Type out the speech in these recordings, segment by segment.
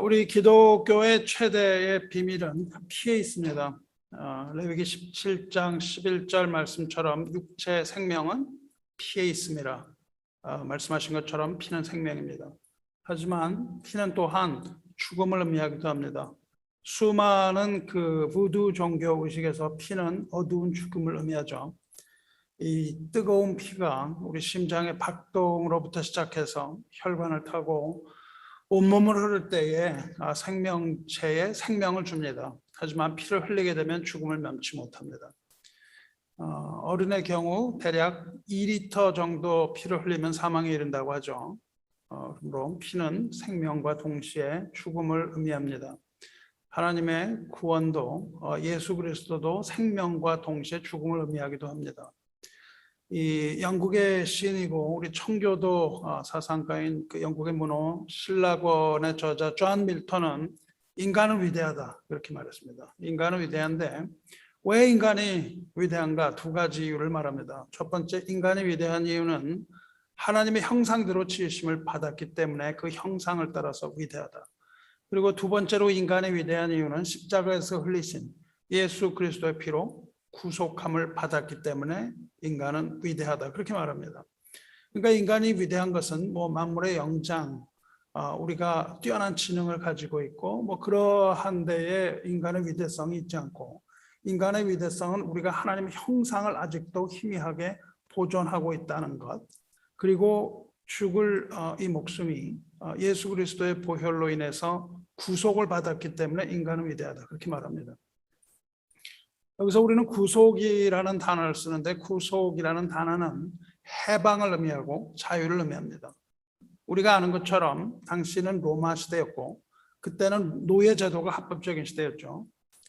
우리 기독교의 최대의 비밀은 피에 있습니다. 레위기 17장 11절 말씀처럼 육체 생명은 피에 있습니다. 말씀하신 것처럼 피는 생명입니다. 하지만 피는 또한 죽음을 의미하기도 합니다. 수많은 부두 종교 의식에서 피는 어두운 죽음을 의미하죠. 이 뜨거운 피가 우리 심장의 박동으로부터 시작해서 혈관을 타고 온몸을 흐를 때에 생명체에 생명을 줍니다. 하지만 피를 흘리게 되면 죽음을 면치 못합니다. 어른의 경우 대략 2리터 정도 피를 흘리면 사망에 이른다고 하죠. 그러므로 피는 생명과 동시에 죽음을 의미합니다. 하나님의 구원도 예수 그리스도도 생명과 동시에 죽음을 의미하기도 합니다. 이 영국의 시인이고 우리 청교도 사상가인 영국의 문호 신라권의 저자 존 밀턴은 인간은 위대하다 그렇게 말했습니다. 인간은 위대한데 왜 인간이 위대한가? 두 가지 이유를 말합니다. 첫 번째, 인간이 위대한 이유는 하나님의 형상대로 지으심을 받았기 때문에 그 형상을 따라서 위대하다. 그리고 두 번째로 인간의 위대한 이유는 십자가에서 흘리신 예수 그리스도의 피로 구속함을 받았기 때문에 인간은 위대하다 그렇게 말합니다. 그러니까 인간이 위대한 것은 만물의 영장, 우리가 뛰어난 지능을 가지고 있고 그러한 데에 인간의 위대성이 있지 않고, 인간의 위대성은 우리가 하나님의 형상을 아직도 희미하게 보존하고 있다는 것, 그리고 죽을 이 목숨이 예수 그리스도의 보혈로 인해서 구속을 받았기 때문에 인간은 위대하다 그렇게 말합니다. 여기서 우리는 구속이라는 단어를 쓰는데, 구속이라는 단어는 해방을 의미하고 자유를 의미합니다. 우리가 아는 것처럼 당시는 로마 시대였고 그때는 노예 제도가 합법적인 시대였죠.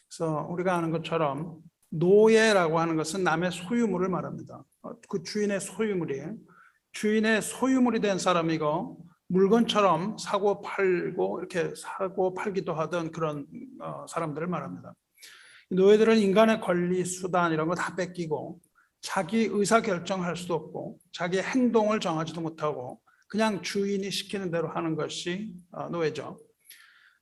그래서 우리가 아는 것처럼 노예라고 하는 것은 남의 소유물을 말합니다. 그 주인의 소유물이에요. 주인의 소유물이 된 사람이고 물건처럼 사고 팔고 이렇게 사고 팔기도 하던 그런 사람들을 말합니다. 노예들은 인간의 권리, 수단 이런 거 다 뺏기고 자기 의사결정할 수도 없고 자기 행동을 정하지도 못하고 그냥 주인이 시키는 대로 하는 것이 노예죠.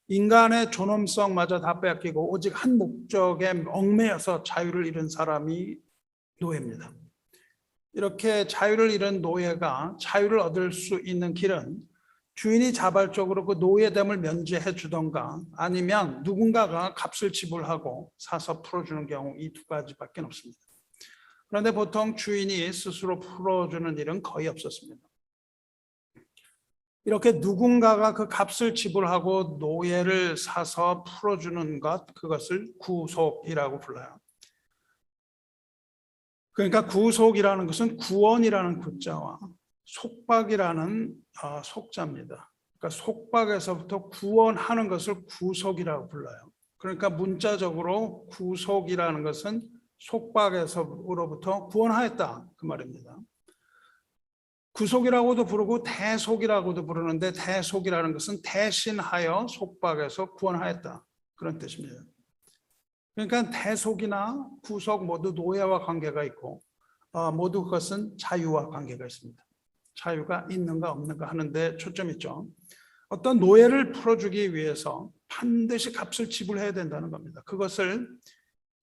인간의 존엄성마저 다 뺏기고 오직 한 목적에 얽매여서 자유를 잃은 사람이 노예입니다. 이렇게 자유를 잃은 노예가 자유를 얻을 수 있는 길은 주인이 자발적으로 그 노예됨을 면제해 주던가 아니면 누군가가 값을 지불하고 사서 풀어주는 경우, 이 두 가지밖에 없습니다. 그런데 보통 주인이 스스로 풀어주는 일은 거의 없었습니다. 이렇게 누군가가 그 값을 지불하고 노예를 사서 풀어주는 것, 그것을 구속이라고 불러요. 그러니까 구속이라는 것은 구원이라는 구자와 속박이라는 속자입니다. 그러니까 속박에서부터 구원하는 것을 구속이라고 불러요. 그러니까 문자적으로 구속이라는 것은 속박에서로부터 구원하였다 그 말입니다. 구속이라고도 부르고 대속이라고도 부르는데, 대속이라는 것은 대신하여 속박에서 구원하였다 그런 뜻입니다. 그러니까 대속이나 구속 모두 노예와 관계가 있고 모두 그것은 자유와 관계가 있습니다. 자유가 있는가 없는가 하는데 초점이 있죠. 어떤 노예를 풀어주기 위해서 반드시 값을 지불해야 된다는 겁니다. 그것을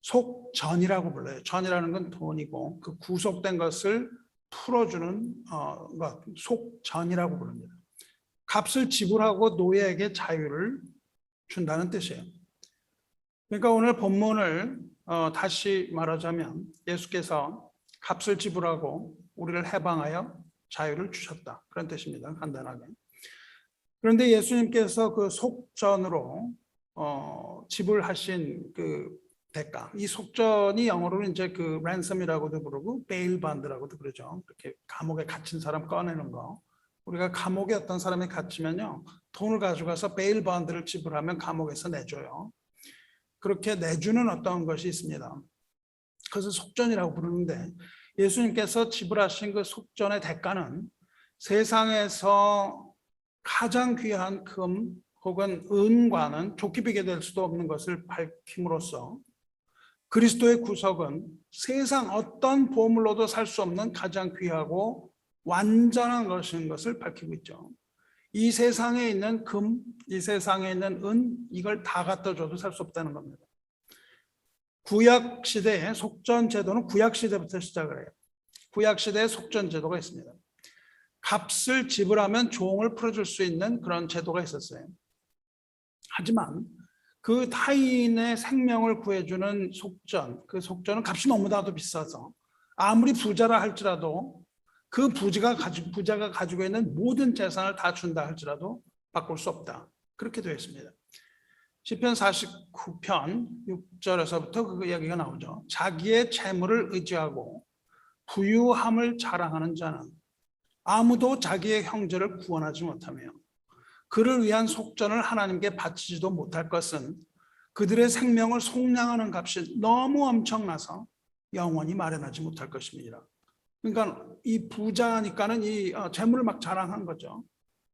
속전이라고 불러요. 전이라는 건 돈이고 그 구속된 것을 풀어주는 것, 속전이라고 부릅니다. 값을 지불하고 노예에게 자유를 준다는 뜻이에요. 그러니까 오늘 본문을 다시 말하자면 예수께서 값을 지불하고 우리를 해방하여 자유를 주셨다 그런 뜻입니다. 간단하게. 그런데 예수님께서 그 속전으로 지불하신 그 대가, 이 속전이 영어로는 이제 그 랜섬이라고도 부르고 베일 반드라고도 그러죠. 이렇게 감옥에 갇힌 사람 꺼내는 거. 우리가 감옥에 어떤 사람이 갇히면요, 돈을 가져가서 베일 반드를 지불하면 감옥에서 내줘요. 그렇게 내주는 어떤 것이 있습니다. 그것을 속전이라고 부르는데, 예수님께서 지불하신 그 속전의 대가는 세상에서 가장 귀한 금 혹은 은과는 좋게 비교될 수도 없는 것을 밝힘으로써 그리스도의 구속은 세상 어떤 보물로도 살 수 없는 가장 귀하고 완전한 것인 것을 밝히고 있죠. 이 세상에 있는 금, 이 세상에 있는 은, 이걸 다 갖다 줘도 살 수 없다는 겁니다. 구약 시대의 속전 제도는 구약 시대부터 시작을 해요. 구약 시대에 속전 제도가 있습니다. 값을 지불하면 종을 풀어줄 수 있는 그런 제도가 있었어요. 하지만 그 타인의 생명을 구해주는 속전, 그 속전은 값이 너무나도 비싸서 아무리 부자라 할지라도 그 부자가 가지고 있는 모든 재산을 다 준다 할지라도 바꿀 수 없다. 그렇게 되어 있습니다. 시편 49편 6절에서부터 그 이야기가 나오죠. 자기의 재물을 의지하고 부유함을 자랑하는 자는 아무도 자기의 형제를 구원하지 못하며 그를 위한 속전을 하나님께 바치지도 못할 것은 그들의 생명을 속량하는 값이 너무 엄청나서 영원히 마련하지 못할 것입니다. 그러니까 이 부자니까는 이 재물을 막 자랑한 거죠.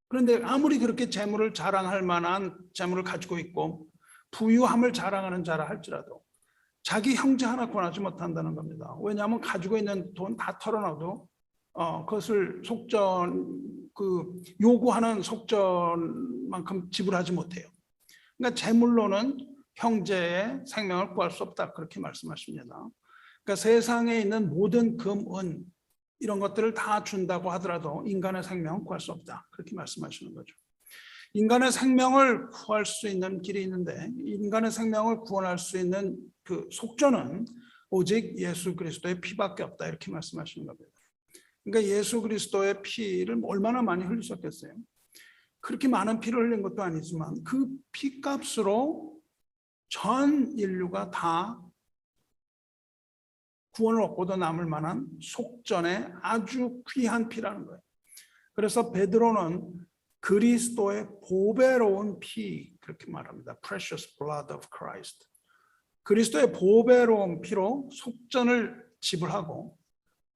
그런데 아무리 그렇게 재물을 자랑할 만한 재물을 가지고 있고 부유함을 자랑하는 자라 할지라도 자기 형제 하나 구원하지 못한다는 겁니다. 왜냐하면 가지고 있는 돈 다 털어놔도 그것을 요구하는 속전만큼 지불하지 못해요. 그러니까 재물로는 형제의 생명을 구할 수 없다 그렇게 말씀하십니다. 그러니까 세상에 있는 모든 금, 은 이런 것들을 다 준다고 하더라도 인간의 생명은 구할 수 없다 그렇게 말씀하시는 거죠. 인간의 생명을 구할 수 있는 길이 있는데 인간의 생명을 구원할 수 있는 그 속전은 오직 예수 그리스도의 피밖에 없다 이렇게 말씀하시는 겁니다. 그러니까 예수 그리스도의 피를 얼마나 많이 흘리셨겠어요? 그렇게 많은 피를 흘린 것도 아니지만 그 피값으로 전 인류가 다 구원을 얻고도 남을 만한 속전의 아주 귀한 피라는 거예요. 그래서 베드로는 그리스도의 보배로운 피 그렇게 말합니다. Precious blood of Christ. 그리스도의 보배로운 피로 속전을 지불하고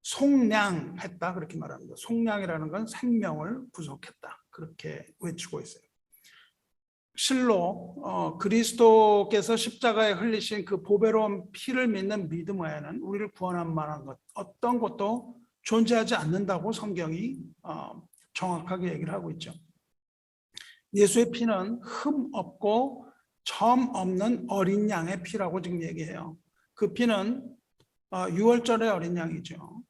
속량했다 그렇게 말합니다. 속량이라는 건 생명을 구속했다 그렇게 외치고 있어요. 실로 그리스도께서 십자가에 흘리신 그 보배로운 피를 믿는 믿음 외에는 우리를 구원할 만한 것 어떤 것도 존재하지 않는다고 성경이 정확하게 얘기를 하고 있죠. 예수의 피는 흠 없고 점 없는 어린 양의 피라고 지금 얘기해요. 그 피는 유월절의 어린 양이죠.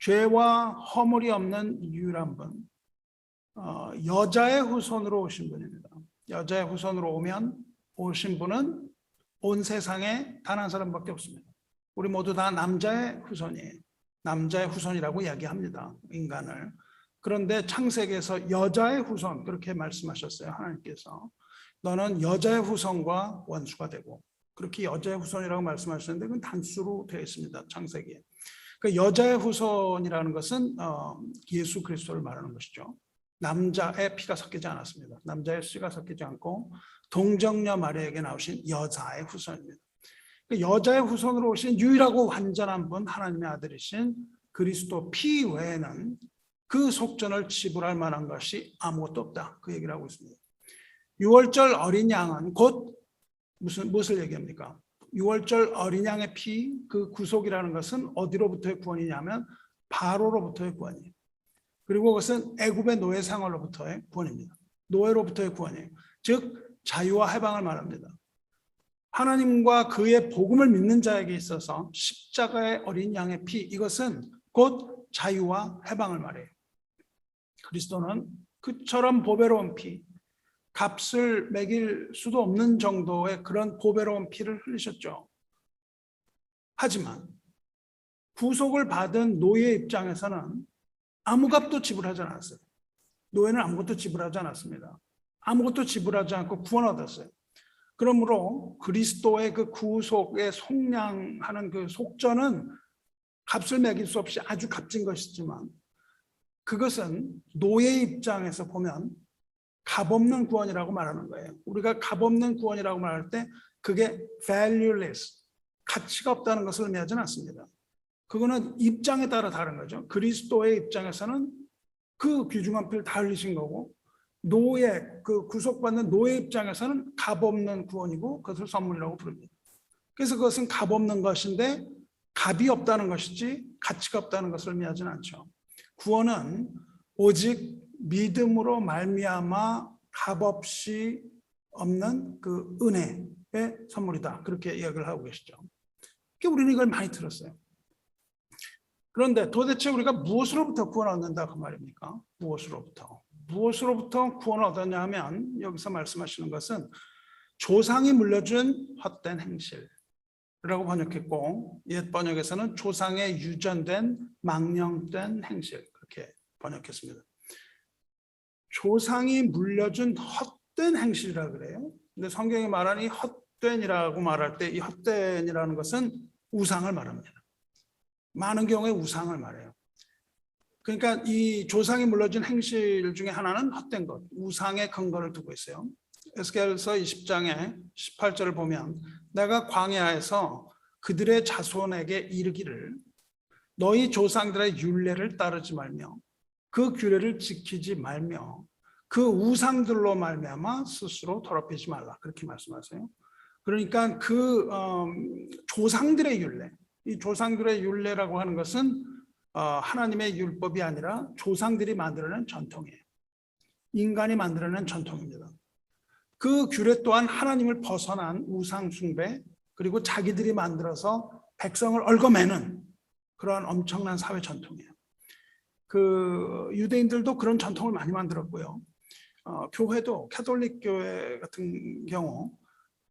죄와 허물이 없는 유일한 분, 여자의 후손으로 오신 분입니다. 여자의 후손으로 오신 분은 온 세상에 단 한 사람밖에 없습니다. 우리 모두 다 남자의 후손이에요. 남자의 후손이라고 이야기합니다. 인간을. 그런데 창세기에서 여자의 후손 그렇게 말씀하셨어요. 하나님께서 너는 여자의 후손과 원수가 되고 그렇게 여자의 후손이라고 말씀하셨는데 그건 단수로 되어 있습니다. 창세기에. 그 여자의 후손이라는 것은 예수 그리스도를 말하는 것이죠. 남자의 피가 섞이지 않았습니다. 남자의 씨가 섞이지 않고 동정녀 마리아에게 나오신 여자의 후손입니다. 그 여자의 후손으로 오신 유일하고 완전한 분 하나님의 아들이신 그리스도 피 외에는 그 속전을 지불할 만한 것이 아무것도 없다. 그 얘기를 하고 있습니다. 유월절 어린 양은 곧 무엇을 얘기합니까? 유월절 어린 양의 피, 그 구속이라는 것은 어디로부터의 구원이냐면 바로로부터의 구원이에요. 그리고 그것은 애굽의 노예 생활로부터의 구원입니다. 노예로부터의 구원이에요. 즉 자유와 해방을 말합니다. 하나님과 그의 복음을 믿는 자에게 있어서 십자가의 어린 양의 피, 이것은 곧 자유와 해방을 말해요. 그리스도는 그처럼 보배로운 피, 값을 매길 수도 없는 정도의 그런 보배로운 피를 흘리셨죠. 하지만 구속을 받은 노예 입장에서는 아무 값도 지불하지 않았어요. 노예는 아무것도 지불하지 않았습니다. 아무것도 지불하지 않고 구원 얻었어요. 그러므로 그리스도의 그 구속에 속량하는 그 속전은 값을 매길 수 없이 아주 값진 것이지만 그것은 노예 입장에서 보면 값없는 구원이라고 말하는 거예요. 우리가 값없는 구원이라고 말할 때 그게 valueless, 가치가 없다는 것을 의미하지는 않습니다. 그거는 입장에 따라 다른 거죠. 그리스도의 입장에서는 그 귀중한 피를 다 흘리신 거고 노예, 그 구속받는 노예 입장에서는 값없는 구원이고 그것을 선물이라고 부릅니다. 그래서 그것은 값없는 것인데 값이 없다는 것이지 가치가 없다는 것을 의미하지는 않죠. 구원은 오직 믿음으로 말미암아 값없이 없는 그 은혜의 선물이다. 그렇게 이야기를 하고 계시죠. 우리는 이걸 많이 들었어요. 그런데 도대체 우리가 무엇으로부터 구원을 얻는다 그 말입니까? 무엇으로부터 구원을 얻었냐 하면 여기서 말씀하시는 것은 조상이 물려준 헛된 행실이라고 번역했고, 옛 번역에서는 조상의 유전된 망령된 행실, 그렇게 번역했습니다. 조상이 물려준 헛된 행실이라 그래요. 근데 성경이 말하는 이 헛된이라고 말할 때 이 헛된이라는 것은 우상을 말합니다. 많은 경우에 우상을 말해요. 그러니까 이 조상이 물려준 행실 중에 하나는 헛된 것, 우상의 근거를 두고 있어요. 에스겔서 20장에 18절을 보면 내가 광야에서 그들의 자손에게 이르기를 너희 조상들의 율례를 따르지 말며 그 규례를 지키지 말며 그 우상들로 말미암아 스스로 더럽히지 말라, 그렇게 말씀하세요. 그러니까 그 조상들의 율례, 이 조상들의 율례라고 하는 것은 하나님의 율법이 아니라 조상들이 만들어낸 전통이에요. 인간이 만들어낸 전통입니다. 그 규례 또한 하나님을 벗어난 우상 숭배, 그리고 자기들이 만들어서 백성을 얽어매는 그러한 엄청난 사회 전통이에요. 그 유대인들도 그런 전통을 많이 만들었고요. 교회도 캐톨릭 교회 같은 경우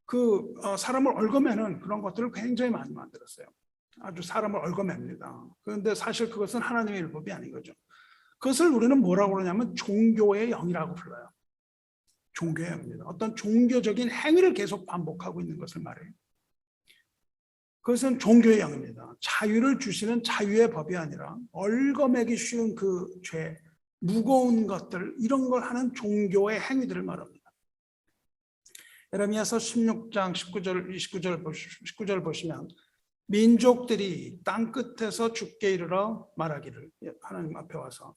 그 사람을 얽어매는 그런 것들을 굉장히 많이 만들었어요. 아주 사람을 얽어맵니다. 그런데 사실 그것은 하나님의 율법이 아닌 거죠. 그것을 우리는 뭐라고 그러냐면 종교의 영이라고 불러요. 종교의 영입니다. 어떤 종교적인 행위를 계속 반복하고 있는 것을 말해요. 그것은 종교의 영입니다. 자유를 주시는 자유의 법이 아니라 얽어매기 쉬운 그 죄, 무거운 것들, 이런 걸 하는 종교의 행위들을 말합니다. 예레미야서 16장 19절 보시면 민족들이 땅끝에서 주께 이르러 말하기를, 하나님 앞에 와서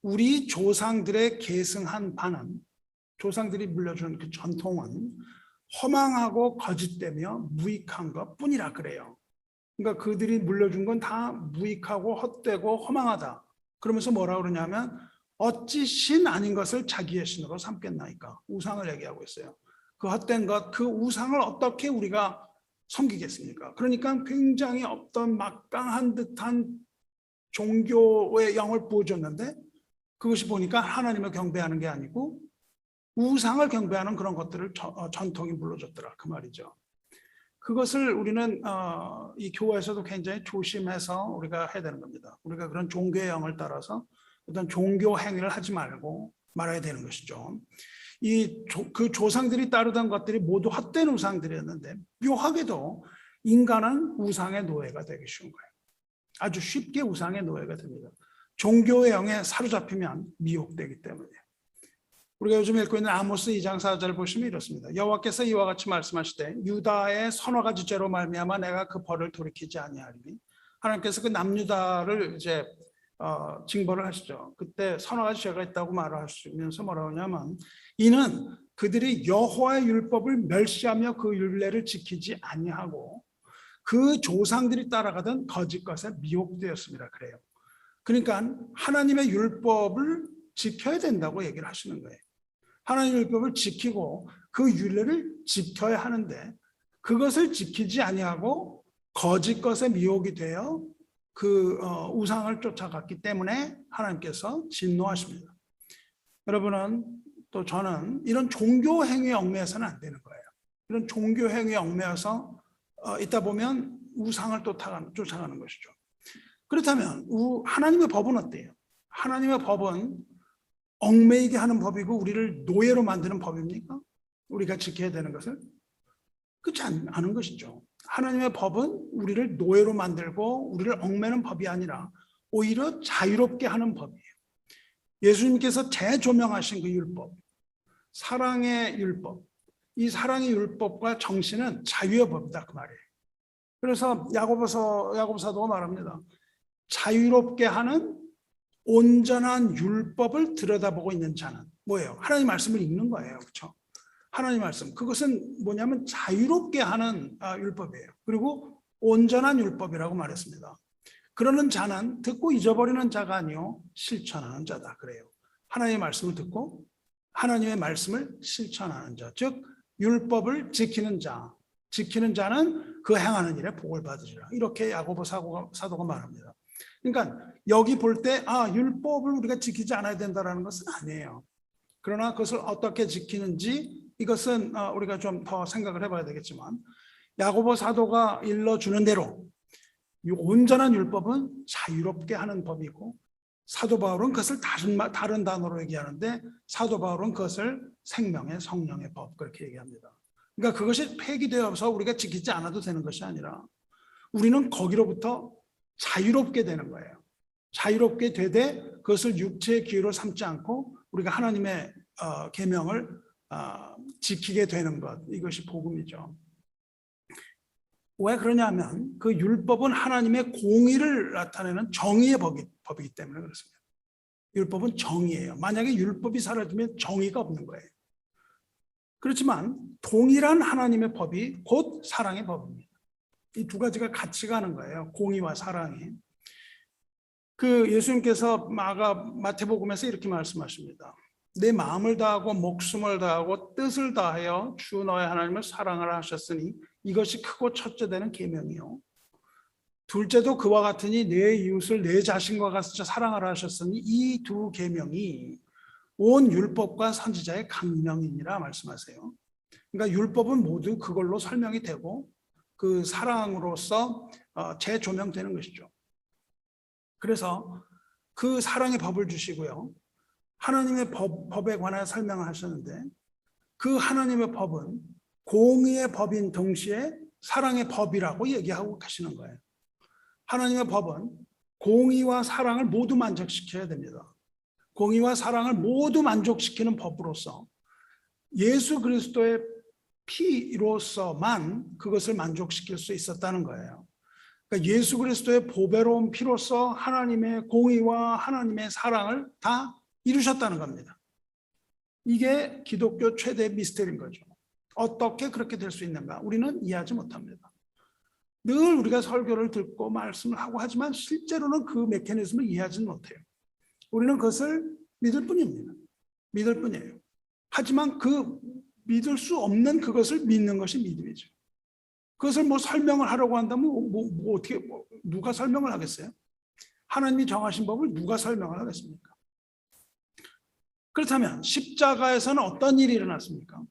우리 조상들의 계승한 바는, 조상들이 물려준 그 전통은 허망하고 거짓되며 무익한 것 뿐이라 그래요. 그러니까 그들이 물려준 건 다 무익하고 헛되고 허망하다. 그러면서 뭐라 그러냐면 어찌 신 아닌 것을 자기의 신으로 삼겠나이까. 우상을 얘기하고 있어요. 그 헛된 것, 그 우상을 어떻게 우리가 섬기겠습니까? 그러니까 굉장히 어떤 막강한 듯한 종교의 영을 부어줬는데 그것이 보니까 하나님을 경배하는 게 아니고 우상을 경배하는 그런 것들을 전통이 물려줬더라, 그 말이죠. 그것을 우리는 이 교회에서도 굉장히 조심해서 우리가 해야 되는 겁니다. 우리가 그런 종교의 영을 따라서 어떤 종교 행위를 하지 말고 말아야 되는 것이죠. 그 조상들이 따르던 것들이 모두 헛된 우상들이었는데 묘하게도 인간은 우상의 노예가 되기 쉬운 거예요. 아주 쉽게 우상의 노예가 됩니다. 종교의 영에 사로잡히면 미혹되기 때문이에요. 우리가 요즘 읽고 있는 아모스 2장 4절 보시면 이렇습니다. 여호와께서 이와 같이 말씀하시되 유다의 서너 가지 죄로 말미암아 내가 그 벌을 돌이키지 아니하리니, 하나님께서 그 남유다를 이제 징벌을 하시죠. 그때 서너 가지 죄가 있다고 말하시면서 뭐라고 하냐면 이는 그들이 여호와의 율법을 멸시하며 그 율례를 지키지 아니하고 그 조상들이 따라가던 거짓 것에 미혹되었습니다. 그래요. 그러니까 하나님의 율법을 지켜야 된다고 얘기를 하시는 거예요. 하나님의 율법을 지키고 그 율례를 지켜야 하는데 그것을 지키지 아니하고 거짓 것에 미혹이 되어 그 우상을 쫓아갔기 때문에 하나님께서 진노하십니다. 여러분은 또 저는 이런 종교 행위에 얽매여서는 안 되는 거예요. 이런 종교 행위에 얽매여서 있다 보면 우상을 또 쫓아가는 것이죠. 그렇다면 하나님의 법은 어때요? 하나님의 법은 얽매이게 하는 법이고 우리를 노예로 만드는 법입니까? 우리가 지켜야 되는 것을? 그렇지 않은 것이죠. 하나님의 법은 우리를 노예로 만들고 우리를 얽매는 법이 아니라 오히려 자유롭게 하는 법이에요. 예수님께서 재조명하신 그 율법, 사랑의 율법, 이 사랑의 율법과 정신은 자유의 법이다, 그 말이에요. 그래서 야고보사도가 말합니다. 자유롭게 하는 온전한 율법을 들여다보고 있는 자는 뭐예요? 하나님 말씀을 읽는 거예요. 그렇죠? 하나님 말씀. 그것은 뭐냐면 자유롭게 하는 율법이에요. 그리고 온전한 율법이라고 말했습니다. 그러는 자는 듣고 잊어버리는 자가 아니요 실천하는 자다 그래요. 하나님의 말씀을 듣고 하나님의 말씀을 실천하는 자, 즉 율법을 지키는 자, 지키는 자는 그 행하는 일에 복을 받으리라. 이렇게 야고보 사도가 말합니다. 그러니까 여기 볼 때 율법을 우리가 지키지 않아야 된다는 것은 아니에요. 그러나 그것을 어떻게 지키는지 이것은 우리가 좀 더 생각을 해봐야 되겠지만, 야고보 사도가 일러주는 대로 온전한 율법은 자유롭게 하는 법이고, 사도 바울은 그것을 다른 단어로 얘기하는데, 사도 바울은 그것을 생명의 성령의 법, 그렇게 얘기합니다. 그러니까 그것이 폐기되어서 우리가 지키지 않아도 되는 것이 아니라 우리는 거기로부터 자유롭게 되는 거예요. 자유롭게 되되 그것을 육체의 기회로 삼지 않고 우리가 하나님의 계명을 지키게 되는 것, 이것이 복음이죠. 왜 그러냐면 그 율법은 하나님의 공의를 나타내는 정의의 법이기 때문에 그렇습니다. 율법은 정의예요. 만약에 율법이 사라지면 정의가 없는 거예요. 그렇지만 동일한 하나님의 법이 곧 사랑의 법입니다. 이 두 가지가 같이 가는 거예요. 공의와 사랑이. 그 예수님께서 마태복음에서 이렇게 말씀하십니다. 내 마음을 다하고 목숨을 다하고 뜻을 다하여 주 너의 하나님을 사랑하라 하셨으니 이것이 크고 첫째 되는 계명이요. 둘째도 그와 같으니 내 이웃을 내 자신과 같이 사랑하라 하셨으니 이 두 계명이 온 율법과 선지자의 강령이니라 말씀하세요. 그러니까 율법은 모두 그걸로 설명이 되고 그 사랑으로서 재조명되는 것이죠. 그래서 그 사랑의 법을 주시고요. 하나님의 법에 관하여 설명을 하셨는데, 그 하나님의 법은 공의의 법인 동시에 사랑의 법이라고 얘기하고 계시는 거예요. 하나님의 법은 공의와 사랑을 모두 만족시켜야 됩니다. 공의와 사랑을 모두 만족시키는 법으로서 예수 그리스도의 피로서만 그것을 만족시킬 수 있었다는 거예요. 그러니까 예수 그리스도의 보배로운 피로서 하나님의 공의와 하나님의 사랑을 다 이루셨다는 겁니다. 이게 기독교 최대 미스터리인 거죠. 어떻게 그렇게 될 수 있는가? 우리는 이해하지 못합니다. 늘 우리가 설교를 듣고 말씀을 하고 하지만 실제로는 그 메커니즘을 이해하지 못해요. 우리는 그것을 믿을 뿐입니다. 믿을 뿐이에요. 하지만 그 믿을 수 없는 그것을 믿는 것이 믿음이죠. 그것을 설명을 하려고 한다면 어떻게 누가 설명을 하겠어요? 하나님이 정하신 법을 누가 설명을 하겠습니까? 그렇다면 십자가에서는 어떤 일이 일어났습니까?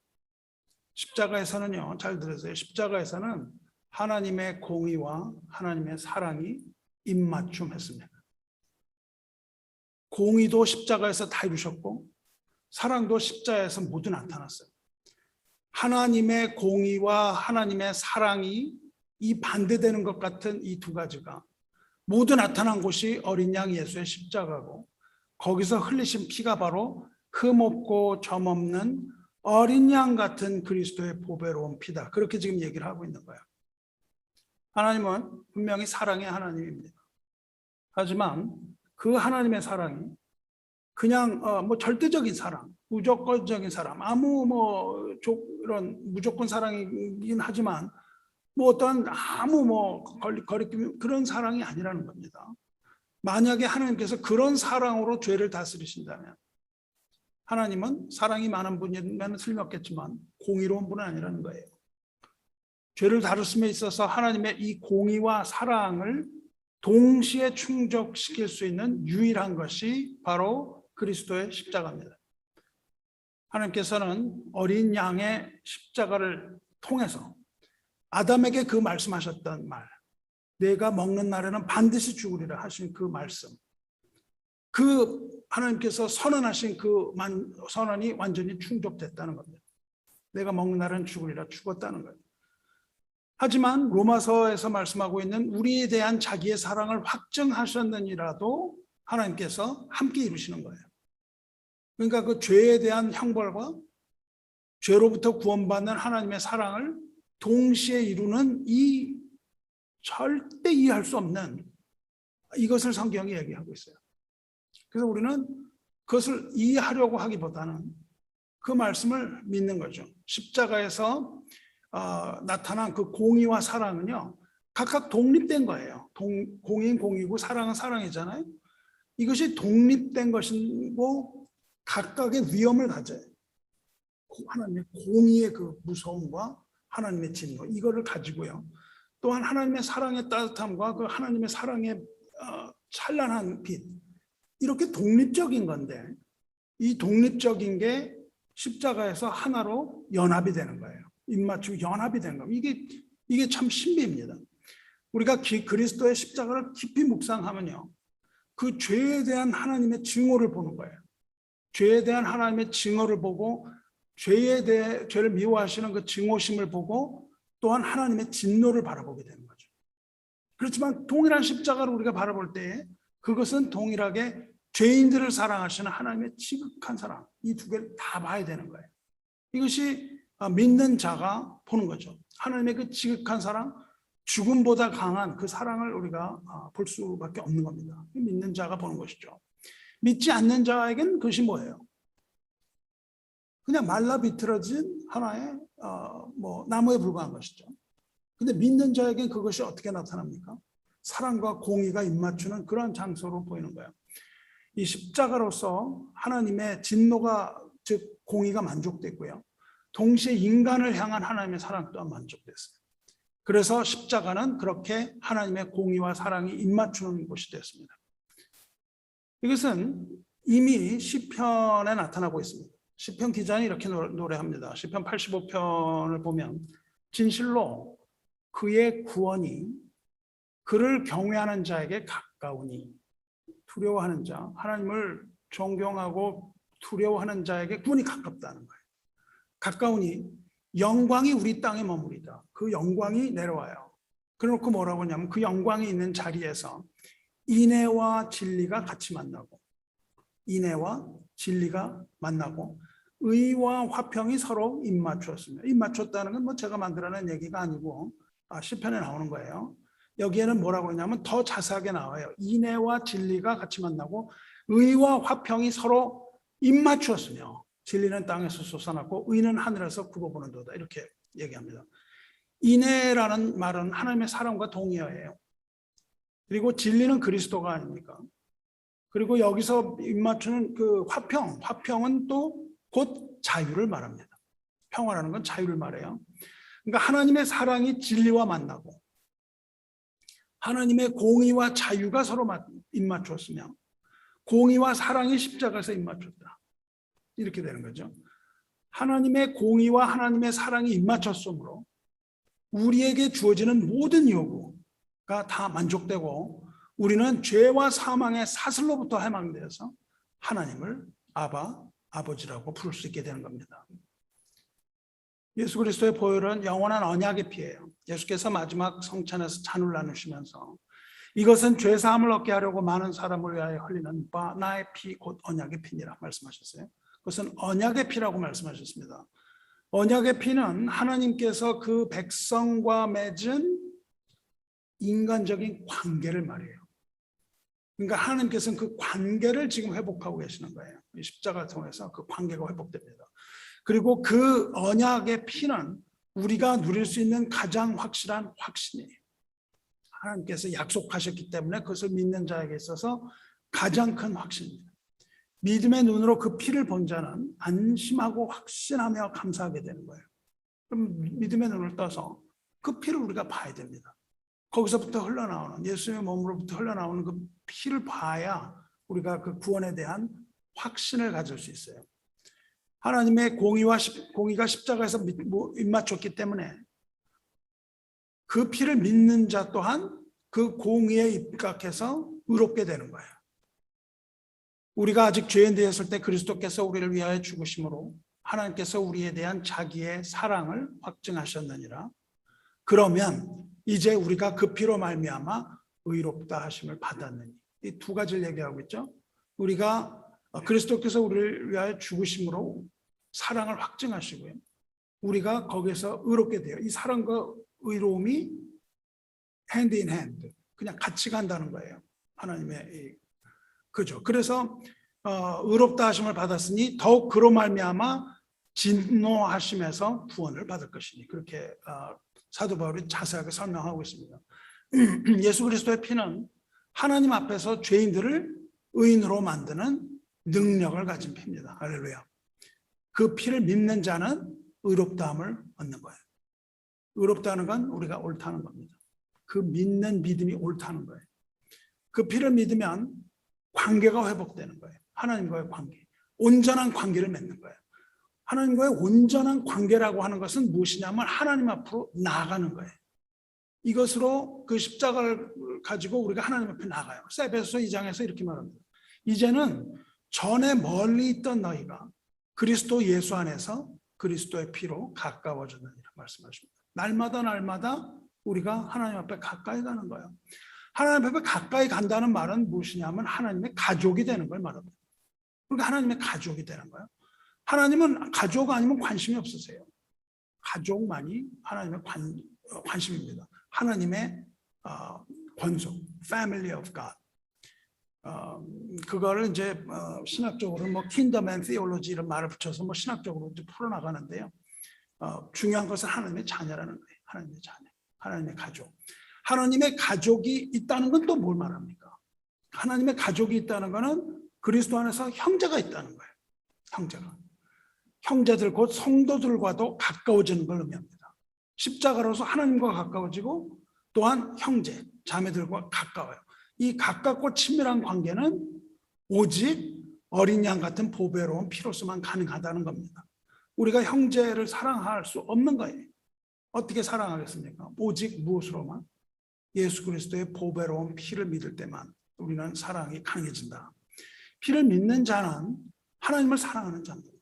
십자가에서는요, 잘 들으세요. 십자가에서는 하나님의 공의와 하나님의 사랑이 입맞춤했습니다. 공의도 십자가에서 다 이루셨고 사랑도 십자가에서 모두 나타났어요. 하나님의 공의와 하나님의 사랑이 이 반대되는 것 같은 이 두 가지가 모두 나타난 곳이 어린 양 예수의 십자가고, 거기서 흘리신 피가 바로 흠없고 점없는 어린 양 같은 그리스도의 보배로운 피다. 그렇게 지금 얘기를 하고 있는 거예요. 하나님은 분명히 사랑의 하나님입니다. 하지만 그 하나님의 사랑이 그냥 절대적인 사랑, 무조건적인 사랑, 이런 무조건 사랑이긴 하지만 어떤 거리낌 그런 사랑이 아니라는 겁니다. 만약에 하나님께서 그런 사랑으로 죄를 다스리신다면, 하나님은 사랑이 많은 분이면 틀렸겠지만 공의로운 분은 아니라는 거예요. 죄를 다루심에 있어서 하나님의 이 공의와 사랑을 동시에 충족시킬 수 있는 유일한 것이 바로 그리스도의 십자가입니다. 하나님께서는 어린 양의 십자가를 통해서 아담에게 그 말씀하셨던 말, 내가 먹는 날에는 반드시 죽으리라 하신 그 말씀, 그 하나님께서 선언하신 그 선언이 완전히 충족됐다는 겁니다. 내가 먹는 날은 죽으리라, 죽었다는 거예요. 하지만 로마서에서 말씀하고 있는 우리에 대한 자기의 사랑을 확증하셨느니라도 하나님께서 함께 이루시는 거예요. 그러니까 그 죄에 대한 형벌과 죄로부터 구원받는 하나님의 사랑을 동시에 이루는 이 절대 이해할 수 없는 이것을 성경이 얘기하고 있어요. 그래서 우리는 그것을 이해하려고 하기보다는 그 말씀을 믿는 거죠. 십자가에서 나타난 그 공의와 사랑은요, 각각 독립된 거예요. 공의는 공의고 사랑은 사랑이잖아요. 이것이 독립된 것이고 각각의 위험을 가져요. 하나님의 공의의 그 무서움과 하나님의 진노, 이거를 가지고요. 또한 하나님의 사랑의 따뜻함과 그 하나님의 사랑의 찬란한 빛, 이렇게 독립적인 건데, 이 독립적인 게 십자가에서 하나로 연합이 되는 거예요. 입맞추고 연합이 되는 겁니다. 이게 참 신비입니다. 우리가 그리스도의 십자가를 깊이 묵상하면요, 그 죄에 대한 하나님의 증오를 보는 거예요. 죄에 대한 하나님의 증오를 보고, 죄를 미워하시는 그 증오심을 보고, 또한 하나님의 진노를 바라보게 되는 거죠. 그렇지만 동일한 십자가를 우리가 바라볼 때 그것은 동일하게 죄인들을 사랑하시는 하나님의 지극한 사랑, 이 두 개를 다 봐야 되는 거예요. 이것이 믿는 자가 보는 거죠. 하나님의 그 지극한 사랑, 죽음보다 강한 그 사랑을 우리가 볼 수밖에 없는 겁니다. 믿는 자가 보는 것이죠. 믿지 않는 자에겐 그것이 뭐예요? 그냥 말라 비틀어진 하나의 나무에 불과한 것이죠. 근데 믿는 자에겐 그것이 어떻게 나타납니까? 사랑과 공의가 입맞추는 그런 장소로 보이는 거예요. 이 십자가로서 하나님의 진노가, 즉 공의가 만족됐고요. 동시에 인간을 향한 하나님의 사랑 또한 만족됐어요. 그래서 십자가는 그렇게 하나님의 공의와 사랑이 입맞추는 곳이 되었습니다. 이것은 이미 시편에 나타나고 있습니다. 시편 기자는 이렇게 노래합니다. 시편 85편을 보면 진실로 그의 구원이 그를 경외하는 자에게 가까우니, 두려워하는 자, 하나님을 존경하고 두려워하는 자에게 구원이 가깝다는 거예요. 가까우니 영광이 우리 땅에 머무리다. 그 영광이 내려와요. 그래놓고 뭐라고 하냐면 그 영광이 있는 자리에서 인애와 진리가 같이 만나고, 인애와 진리가 만나고 의와 화평이 서로 입맞추었습니다. 입맞췄다는 건 제가 만들어낸 얘기가 아니고 시편에 나오는 거예요. 여기에는 뭐라고 하냐면 더 자세하게 나와요. 인애와 진리가 같이 만나고 의와 화평이 서로 입맞추었으며 진리는 땅에서 솟아났고 의는 하늘에서 굽어보는도다, 이렇게 얘기합니다. 인애라는 말은 하나님의 사랑과 동의어예요. 그리고 진리는 그리스도가 아닙니까? 그리고 여기서 입맞추는 그 화평은 또 곧 자유를 말합니다. 평화라는 건 자유를 말해요. 그러니까 하나님의 사랑이 진리와 만나고 하나님의 공의와 자유가 서로 입맞추었으며 공의와 사랑이 십자가에서 입맞췄다, 이렇게 되는 거죠. 하나님의 공의와 하나님의 사랑이 입맞췄으므로 우리에게 주어지는 모든 요구가 다 만족되고 우리는 죄와 사망의 사슬로부터 해방되어서 하나님을 아버지라고 부를 수 있게 되는 겁니다. 예수 그리스도의 보혈은 영원한 언약의 피예요. 예수께서 마지막 성찬에서 잔을 나누시면서 이것은 죄 사함을 얻게 하려고 많은 사람을 위하여 흘리는 바 나의 피 곧 언약의 피니라 말씀하셨어요. 그것은 언약의 피라고 말씀하셨습니다. 언약의 피는 하나님께서 그 백성과 맺은 인간적인 관계를 말해요. 그러니까 하나님께서는 그 관계를 지금 회복하고 계시는 거예요. 십자가 통해서 그 관계가 회복됩니다. 그리고 그 언약의 피는 우리가 누릴 수 있는 가장 확실한 확신이에요. 하나님께서 약속하셨기 때문에 그것을 믿는 자에게 있어서 가장 큰 확신입니다. 믿음의 눈으로 그 피를 본 자는 안심하고 확신하며 감사하게 되는 거예요. 그럼 믿음의 눈을 떠서 그 피를 우리가 봐야 됩니다. 거기서부터 흘러나오는, 예수의 몸으로부터 흘러나오는 그 피를 봐야 우리가 그 구원에 대한 확신을 가질 수 있어요. 하나님의 공의가 십자가에서 입맞췄기 때문에 그 피를 믿는 자 또한 그 공의에 입각해서 의롭게 되는 거예요. 우리가 아직 죄인 되었을 때 그리스도께서 우리를 위하여 죽으심으로 하나님께서 우리에 대한 자기의 사랑을 확증하셨느니라. 그러면 이제 우리가 그 피로 말미암아 의롭다 하심을 받았느니, 이 두 가지를 얘기하고 있죠. 우리가 그리스도께서 우리를 위하여 죽으심으로 사랑을 확증하시고요, 우리가 거기에서 의롭게 돼요. 이 사랑과 의로움이 hand in hand, 그냥 같이 간다는 거예요. 하나님의 그죠. 그래서 의롭다 하심을 받았으니 더욱 그로 말미암아 진노하심에서 구원을 받을 것이니, 그렇게 사도 바울이 자세하게 설명하고 있습니다. 예수 그리스도의 피는 하나님 앞에서 죄인들을 의인으로 만드는 능력을 가진 피입니다. 할렐루야. 그 피를 믿는 자는 의롭다함을 얻는 거예요. 의롭다는 건 우리가 옳다는 겁니다. 그 믿는 믿음이 옳다는 거예요. 그 피를 믿으면 관계가 회복되는 거예요. 하나님과의 관계. 온전한 관계를 맺는 거예요. 하나님과의 온전한 관계라고 하는 것은 무엇이냐면 하나님 앞으로 나아가는 거예요. 이것으로 그 십자가를 가지고 우리가 하나님 앞에 나가요. 에베소서 2장에서 이렇게 말합니다. 이제는 전에 멀리 있던 너희가 그리스도 예수 안에서 그리스도의 피로 가까워졌느니라 말씀하십니다. 날마다 우리가 하나님 앞에 가까이 가는 거예요. 하나님 앞에 가까이 간다는 말은 무엇이냐면 하나님의 가족이 되는 걸 말합니다. 그러니까 하나님의 가족이 되는 거예요. 하나님은 가족 아니면 관심이 없으세요. 가족만이 하나님의 관심입니다. 하나님의 권속, Family of God. 그거를 이제 신학적으로 뭐 Kingdom and Theology 이런 말을 붙여서 뭐 신학적으로 풀어나가는데요. 중요한 것은 하나님의 자녀라는 거예요. 하나님의 자녀, 하나님의 가족. 하나님의 가족이 있다는 건 또 뭘 말합니까? 하나님의 가족이 있다는 것은 그리스도 안에서 형제가 있다는 거예요. 형제가. 형제들 곧 성도들과도 가까워지는 걸 의미합니다. 십자가로서 하나님과 가까워지고 또한 형제, 자매들과 가까워요. 이 가깝고 친밀한 관계는 오직 어린 양 같은 보배로운 피로서만 가능하다는 겁니다. 우리가 형제를 사랑할 수 없는 거예요. 어떻게 사랑하겠습니까? 오직 무엇으로만? 예수 그리스도의 보배로운 피를 믿을 때만 우리는 사랑이 강해진다. 피를 믿는 자는 하나님을 사랑하는 자입니다.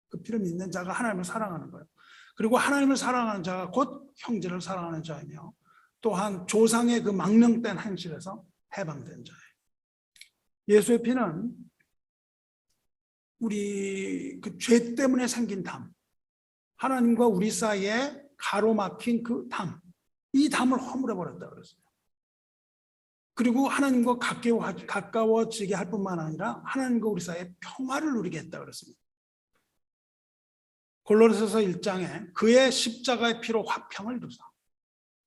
그 피를 믿는 자가 하나님을 사랑하는 거예요. 그리고 하나님을 사랑하는 자가 곧 형제를 사랑하는 자이며 또한 조상의 그 망령된 행실에서 해방된 자예요. 예수의 피는 우리 그 죄 때문에 생긴 담, 하나님과 우리 사이에 가로막힌 그 담, 이 담을 허물어 버렸다 그랬어요. 그리고 하나님과 가까워지게 할 뿐만 아니라 하나님과 우리 사이에 평화를 누리게 했다 그랬습니다. 골로새서 1장에 그의 십자가의 피로 화평을 이루사.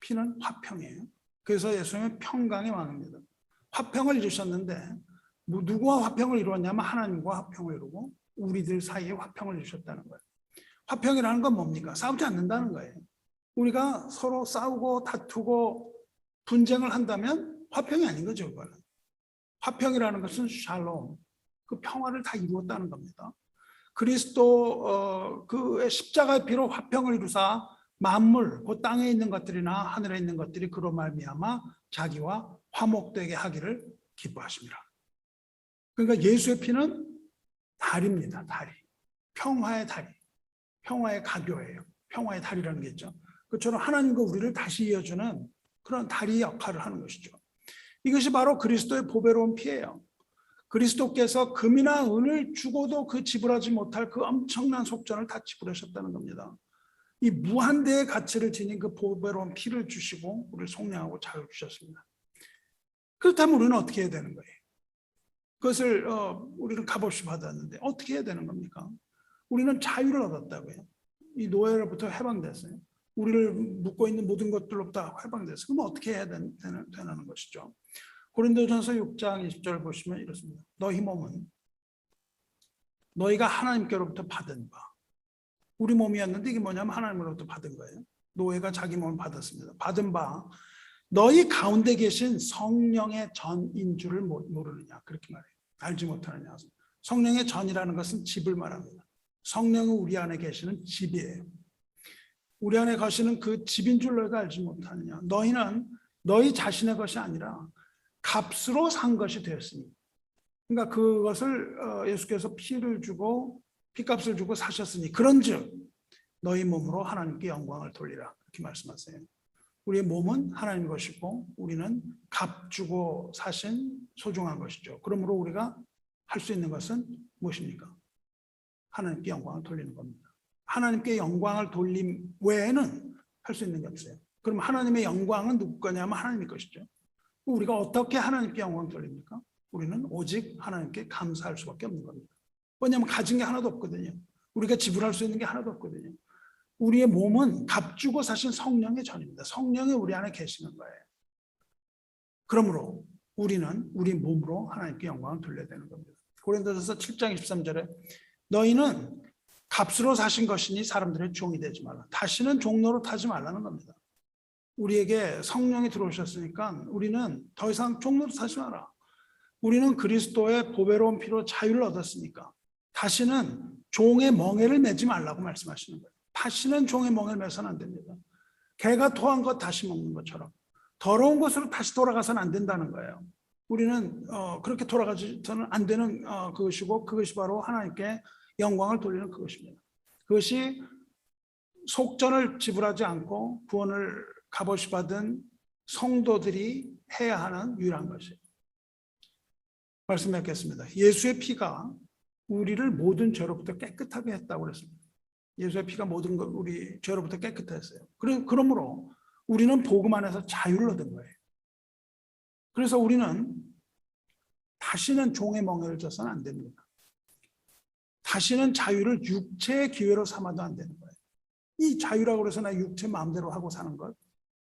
피는 화평이에요. 그래서 예수님은 평강의 왕입니다. 화평을 이루셨는데 누구와 화평을 이루었냐면 하나님과 화평을 이루고 우리들 사이에 화평을 이루셨다는 거예요. 화평이라는 건 뭡니까? 싸우지 않는다는 거예요. 우리가 서로 싸우고 다투고 분쟁을 한다면 화평이 아닌 거죠. 그거는. 화평이라는 것은 샬롬, 그 평화를 다 이루었다는 겁니다. 그리스도 그의 십자가의 피로 화평을 이루사 만물, 그 땅에 있는 것들이나 하늘에 있는 것들이 그로 말미암아 자기와 화목되게 하기를 기뻐하십니다. 그러니까 예수의 피는 다리입니다. 다리. 평화의 다리. 평화의 가교예요. 평화의 다리라는 게 있죠. 그처럼 하나님과 우리를 다시 이어주는 그런 다리 역할을 하는 것이죠. 이것이 바로 그리스도의 보배로운 피예요. 그리스도께서 금이나 은을 주고도 그 지불하지 못할 그 엄청난 속전을 다 지불하셨다는 겁니다. 이 무한대의 가치를 지닌 그 보배로운 피를 주시고 우리를 속량하고 자유 주셨습니다. 그렇다면 우리는 어떻게 해야 되는 거예요? 그것을 우리는 값없이 받았는데 어떻게 해야 되는 겁니까? 우리는 자유를 얻었다고요. 이 노예로부터 해방됐어요. 우리를 묶고 있는 모든 것들로부터 해방됐어요. 그럼 어떻게 해야 되는 것이죠? 고린도전서 6장 20절 보시면 이렇습니다. 너희 몸은 너희가 하나님께로부터 받은 바. 우리 몸이었는데 이게 뭐냐면 하나님으로부터 받은 거예요. 노예가 자기 몸을 받았습니다. 받은 바 너희 가운데 계신 성령의 전인 줄을 모르느냐. 그렇게 말해요. 알지 못하느냐. 성령의 전이라는 것은 집을 말합니다. 성령은 우리 안에 계시는 집이에요. 우리 안에 거시는 그 집인 줄 너희가 알지 못하느냐. 너희는 너희 자신의 것이 아니라 값으로 산 것이 되었으니. 그러니까 그것을 예수께서 피를 주고 피값을 주고 사셨으니 그런즉 너희 몸으로 하나님께 영광을 돌리라. 이렇게 말씀하세요. 우리의 몸은 하나님 것이고 우리는 값 주고 사신 소중한 것이죠. 그러므로 우리가 할 수 있는 것은 무엇입니까? 하나님께 영광을 돌리는 겁니다. 하나님께 영광을 돌림 외에는 할 수 있는 게 없어요. 그럼 하나님의 영광은 누구 거냐면 하나님의 것이죠. 우리가 어떻게 하나님께 영광을 돌립니까? 우리는 오직 하나님께 감사할 수밖에 없는 겁니다. 왜냐하면 가진 게 하나도 없거든요. 우리가 지불할 수 있는 게 하나도 없거든요. 우리의 몸은 값주고 사신 성령의 전입니다. 성령이 우리 안에 계시는 거예요. 그러므로 우리는 우리 몸으로 하나님께 영광을 돌려야 되는 겁니다. 고린도전서 7장 23절에 너희는 값으로 사신 것이니 사람들의 종이 되지 말라. 다시는 종로로 타지 말라는 겁니다. 우리에게 성령이 들어오셨으니까 우리는 더 이상 종로로 타지 마라. 우리는 그리스도의 보배로운 피로 자유를 얻었으니까 다시는 종의 멍에를 매지 말라고 말씀하시는 거예요. 다시는 종의 멍에를 매서는 안 됩니다. 개가 토한 것 다시 먹는 것처럼 더러운 것으로 다시 돌아가서는 안 된다는 거예요. 우리는 그렇게 돌아가서는 안 되는 그것이고, 그것이 바로 하나님께 영광을 돌리는 그것입니다. 그것이 속전을 지불하지 않고 구원을 값없이 받은 성도들이 해야 하는 유일한 것이에요. 말씀 맺겠습니다. 예수의 피가 우리를 모든 죄로부터 깨끗하게 했다고 그랬습니다. 예수의 피가 모든 우리 죄로부터 깨끗했어요. 그러므로 우리는 복음 안에서 자유를 얻은 거예요. 그래서 우리는 다시는 종의 멍에를 져서는 안 됩니다. 다시는 자유를 육체의 기회로 삼아도 안 되는 거예요. 이 자유라고 해서 나 육체 마음대로 하고 사는 것,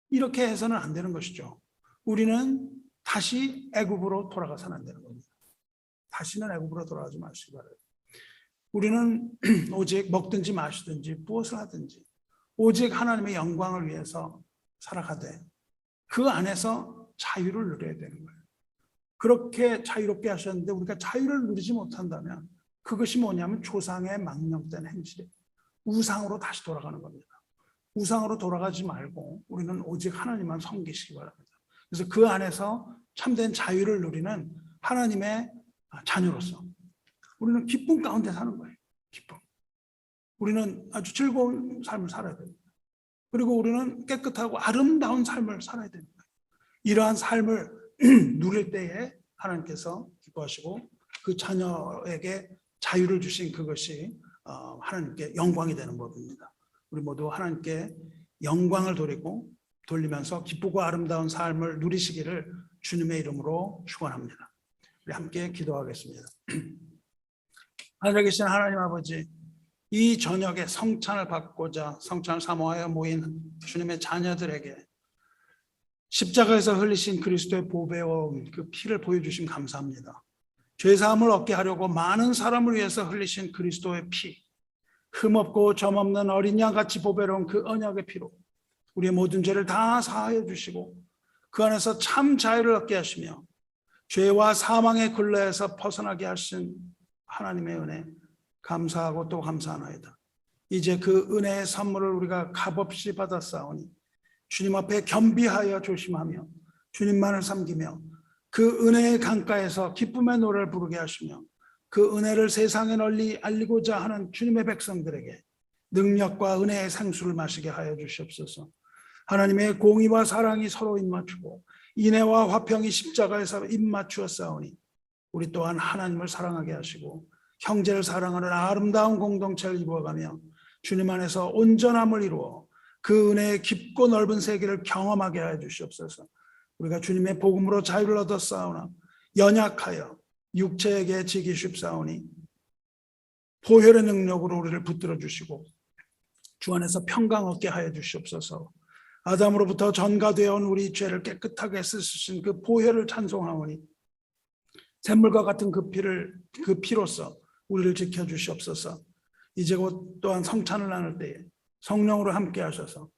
이렇게 해서는 안 되는 것이죠. 우리는 다시 애굽으로 돌아가서는 안 되는 겁니다. 다시는 애굽으로 돌아가지 마시기 바라요. 우리는 오직 먹든지 마시든지 무엇을 하든지 오직 하나님의 영광을 위해서 살아가되 그 안에서 자유를 누려야 되는 거예요. 그렇게 자유롭게 하셨는데 우리가 자유를 누리지 못한다면 그것이 뭐냐면 조상의 망령된 행실이에요. 우상으로 다시 돌아가는 겁니다. 우상으로 돌아가지 말고 우리는 오직 하나님만 섬기시기 바랍니다. 그래서 그 안에서 참된 자유를 누리는 하나님의 자녀로서 우리는 기쁨 가운데 사는 거예요. 기쁨. 우리는 아주 즐거운 삶을 살아야 됩니다. 그리고 우리는 깨끗하고 아름다운 삶을 살아야 됩니다. 이러한 삶을 누릴 때에 하나님께서 기뻐하시고 그 자녀에게 자유를 주신 그것이 하나님께 영광이 되는 법입니다. 우리 모두 하나님께 영광을 돌리면서 기쁘고 아름다운 삶을 누리시기를 주님의 이름으로 축원합니다. 우리 함께 기도하겠습니다. 하늘에 계신 하나님 아버지, 이 저녁에 성찬을 받고자 성찬을 사모하여 모인 주님의 자녀들에게 십자가에서 흘리신 그리스도의 보배로운 그 피를 보여주심 감사합니다. 죄사함을 얻게 하려고 많은 사람을 위해서 흘리신 그리스도의 피, 흠없고 점없는 어린 양같이 보배로운 그 언약의 피로 우리의 모든 죄를 다 사하여 주시고 그 안에서 참 자유를 얻게 하시며 죄와 사망의 굴레에서 벗어나게 하신 하나님의 은혜 감사하고 또 감사하나이다. 이제 그 은혜의 선물을 우리가 값없이 받았사오니 주님 앞에 겸비하여 조심하며 주님만을 섬기며 그 은혜의 강가에서 기쁨의 노래를 부르게 하시며 그 은혜를 세상에 널리 알리고자 하는 주님의 백성들에게 능력과 은혜의 생수를 마시게 하여 주시옵소서. 하나님의 공의와 사랑이 서로 입맞추고 인애와 화평이 십자가에서 입맞추었사오니 우리 또한 하나님을 사랑하게 하시고 형제를 사랑하는 아름다운 공동체를 이루어가며 주님 안에서 온전함을 이루어 그 은혜의 깊고 넓은 세계를 경험하게 하여 주시옵소서. 우리가 주님의 복음으로 자유를 얻었사오나 연약하여 육체에게 지기 쉽사오니 보혈의 능력으로 우리를 붙들어 주시고 주 안에서 평강 얻게 하여 주시옵소서. 아담으로부터 전가되어 온 우리 죄를 깨끗하게 씻으신 그 보혈을 찬송하오니 샘물과 같은 그 피로써 우리를 지켜 주시옵소서. 이제 곧 또한 성찬을 나눌 때에 성령으로 함께 하셔서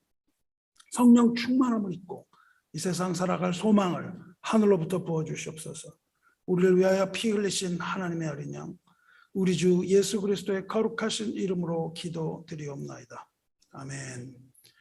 성령 충만함을 입고 이 세상 살아갈 소망을 하늘로부터 부어 주시옵소서. 우리를 위하여 피 흘리신 하나님의 어린 양 우리 주 예수 그리스도의 거룩하신 이름으로 기도드리옵나이다. 아멘.